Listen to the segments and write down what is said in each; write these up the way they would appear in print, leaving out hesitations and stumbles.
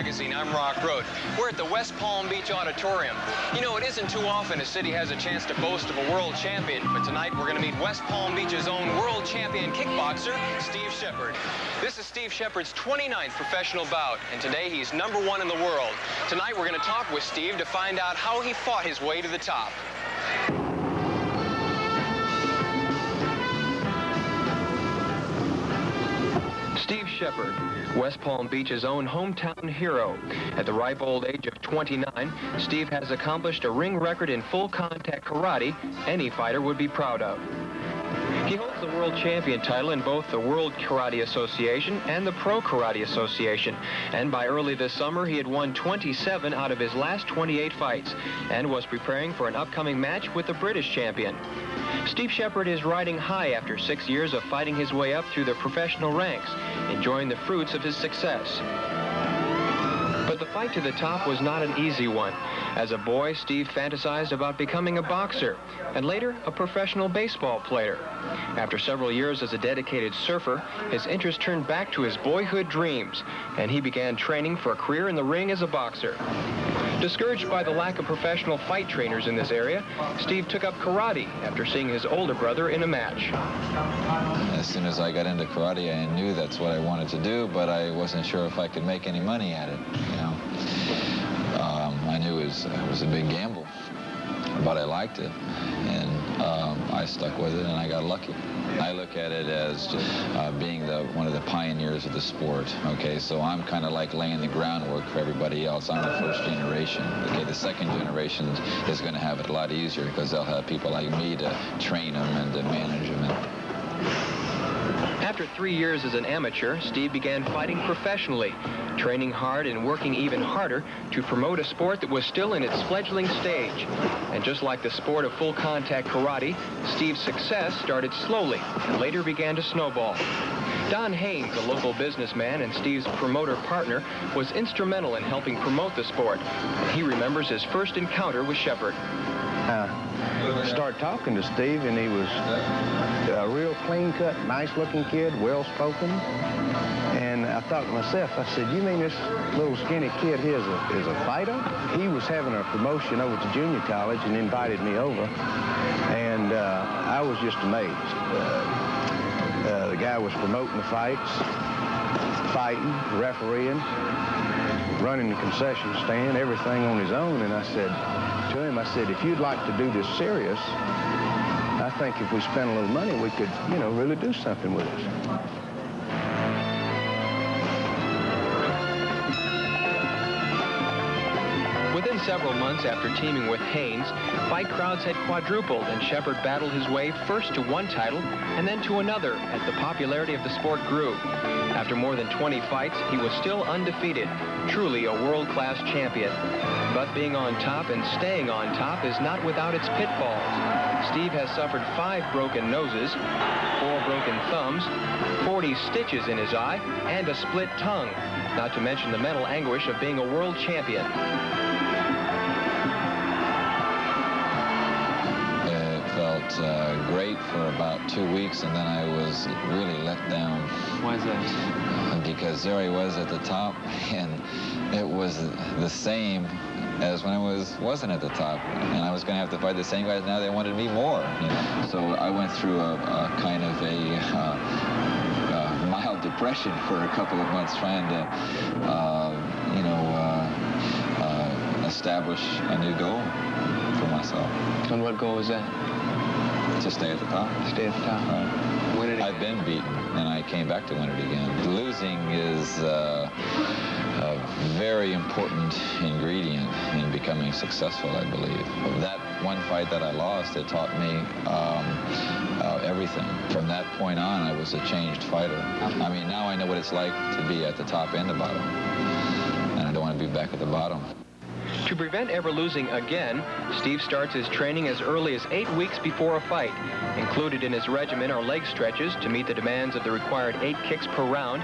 Magazine. I'm Rock Road. We're at the West Palm Beach Auditorium. You know, it isn't too often a city has a chance to boast of a world champion, but tonight we're going to meet West Palm Beach's own world champion kickboxer, Steve Shepard. This is Steve Shepard's 29th professional bout, and today he's #1 in the world. Tonight we're going to talk with Steve to find out how he fought his way to the top. Steve Shepard, West Palm Beach's own hometown hero. At the ripe old age of 29, Steve has accomplished a ring record in full contact karate any fighter would be proud of. He holds the world champion title in both the World Karate Association and the Pro Karate Association. And by early this summer, he had won 27 out of his last 28 fights and was preparing for an upcoming match with the British champion. Steve Shepard is riding high after 6 years of fighting his way up through the professional ranks, enjoying the fruits of his success. But the fight to the top was not an easy one. As a boy, Steve fantasized about becoming a boxer and later a professional baseball player. After several years as a dedicated surfer, his interest turned back to his boyhood dreams, and he began training for a career in the ring as a boxer. Discouraged by the lack of professional fight trainers in this area, Steve took up karate after seeing his older brother in a match. As soon as I got into karate, I knew that's what I wanted to do, but I wasn't sure if I could make any money at it. You know, I knew it was a big gamble, but I liked it, and I stuck with it, and I got lucky. I look at it as just being one of the pioneers of the sport. Okay, so I'm kind of like laying the groundwork for everybody else. I'm the first generation. Okay, the second generation is going to have it a lot easier because they'll have people like me to train them and to manage them. After 3 years as an amateur, Steve began fighting professionally, training hard and working even harder to promote a sport that was still in its fledgling stage. And just like the sport of full contact karate, Steve's success started slowly and later began to snowball. Don Haynes, a local businessman and Steve's promoter partner, was instrumental in helping promote the sport. And he remembers his first encounter with Shepard. Started talking to Steve, and he was a real clean-cut, nice-looking kid, well-spoken. And I thought to myself, I said, you mean this little skinny kid here is a fighter? He was having a promotion over to junior college and invited me over, and I was just amazed. The guy was promoting the fights, fighting, refereeing, running the concession stand, everything on his own, and I said to him, I said, if you'd like to do this serious, I think if we spent a little money, we could, you know, really do something with it. Within several months after teaming with Haynes, fight crowds had quadrupled, and Shepard battled his way first to one title and then to another as the popularity of the sport grew. After more than 20 fights, he was still undefeated, truly a world-class champion. But being on top and staying on top is not without its pitfalls. Steve has suffered 5 broken noses, 4 broken thumbs, 40 stitches in his eye, and a split tongue, not to mention the mental anguish of being a world champion. Great for about 2 weeks, and then I was really let down. Why is that? Because there I was at the top, and it was the same as when I wasn't at the top, and I was going to have to fight the same guys. Now they wanted me more, you know. So I went through a kind of a mild depression for a couple of months, trying to, establish a new goal for myself. And what goal was that? To stay at the top. Stay at the top. Right. Win it again. I've been beaten, and I came back to win it again. Losing is very important ingredient in becoming successful, I believe. That one fight that I lost, it taught me everything. From that point on, I was a changed fighter. I mean, now I know what it's like to be at the top and the bottom, and I don't want to be back at the bottom. To prevent ever losing again, Steve starts his training as early as 8 weeks before a fight. Included in his regimen are leg stretches to meet the demands of the required 8 kicks per round,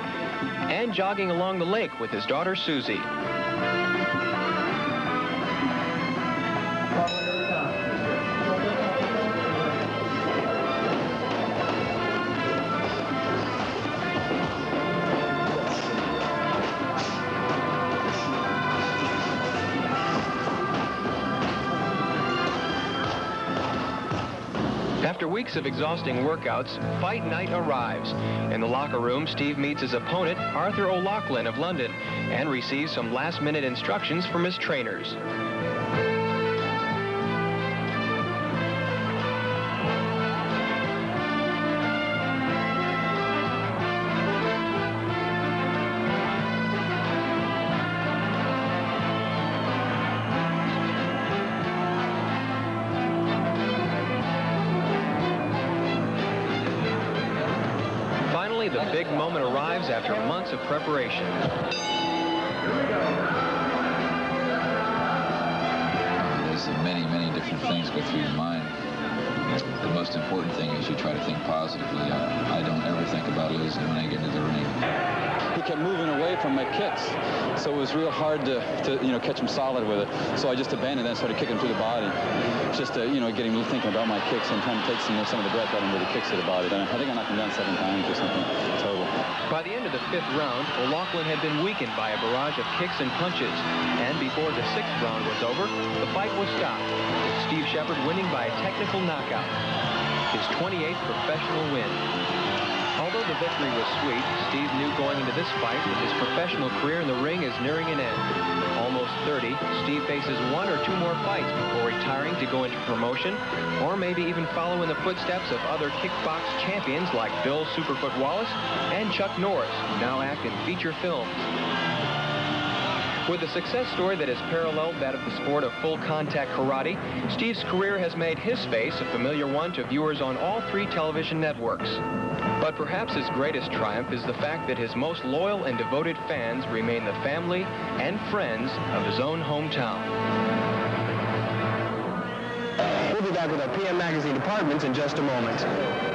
and jogging along the lake with his daughter Susie. After weeks of exhausting workouts, fight night arrives. In the locker room, Steve meets his opponent, Arthur O'Loughlin of London, and receives some last-minute instructions from his trainers. The big moment arrives after months of preparation. There's many different things go through your mind. The most important thing is you try to think positively. I don't ever think about losing when I get into the ring. He kept moving away from my kicks, so it was real hard to catch him solid with it. So I just abandoned that and started kicking him through the body. Just to, getting thinking about my kicks and trying to take some of the breath out into the kicks to the body. And I think I knocked him down 7 times or something total. By the end of the 5th round, O'Loughlin had been weakened by a barrage of kicks and punches. And before the 6th round was over, the fight was stopped, with Steve Shepard winning by a technical knockout. His 28th professional win. Although the victory was sweet, Steve knew going into this fight that his professional career in the ring is nearing an end. Almost 30, Steve faces 1 or 2 more fights before retiring to go into promotion, or maybe even follow in the footsteps of other kickbox champions like Bill Superfoot Wallace and Chuck Norris, who now act in feature films. With a success story that has paralleled that of the sport of full-contact karate, Steve's career has made his face a familiar one to viewers on all 3 television networks. But perhaps his greatest triumph is the fact that his most loyal and devoted fans remain the family and friends of his own hometown. We'll be back with our PM Magazine departments in just a moment.